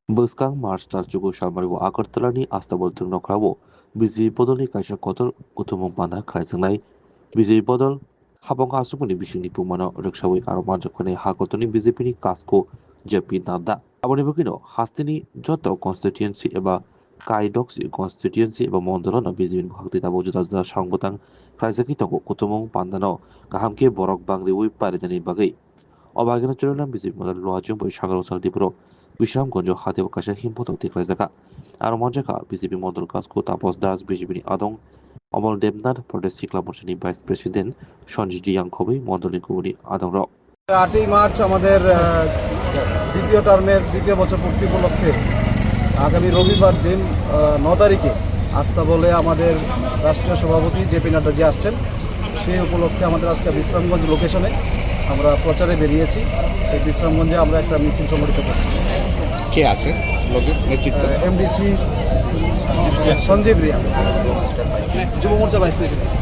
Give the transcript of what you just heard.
Bosgang March Tarjugo Shamaribu Akartalani Astabol Nokrabo, Bizi Podoli Kasha Kotor, Utumum Bana Kaisanai, Bizi Podol, Habang Asumuni Bishini Pumano, Rikshawi Aromanjakone Hakotoni Bizipini Kasko, Jepi Nada. Abonibukino, Hastini, Joto constituency eba Kaidoxi constituency eba Mondorona Bizin Hakti Taboja Shangotang, Kaisakito, Kutumung Pandano, Kahamke Borok Bangli Paritani Bagay. অবাগিন চুরলাম BJP মদল লোয়াজুম বই সাগর সালদিপুর বিশ্রামগঞ্জ হাতে অকাশে হিমপত তিকলাই জায়গা আর মজাকা বিজেপি মদল কাজকো তাপস দাস বিজেপিনি আদং অমল দেবনাথ প্রদেশ সিকলা মোর্চানি ভাইস প্রেসিডেন্ট সঞ্জিত জিয়াং খবি মন্ডলী কুমুরি আদং র 8ই মার্চ আমাদের দ্বিতীয় টার্মের দ্বিতীয় বছর পূর্তি উপলক্ষে আগামী রবিবার দিন 9 তারিখে আস্থা বলে আমাদের রাষ্ট্রীয় সভাপতি জেপি নাড্ডাজি আসছেন। সেই উপলক্ষে আমাদের আজকে বিশ্রামগঞ্জ লোকেশনে আমরা প্রচারে বেরিয়েছি। এই বিশ্রামগঞ্জে আমরা একটা মিছিল সংগঠিত করছি। কে আছে নেতৃত্বে? এমডিসি সঞ্জীব রিয়া, যুব মোর্চা ভাইস প্রেসিডেন্ট।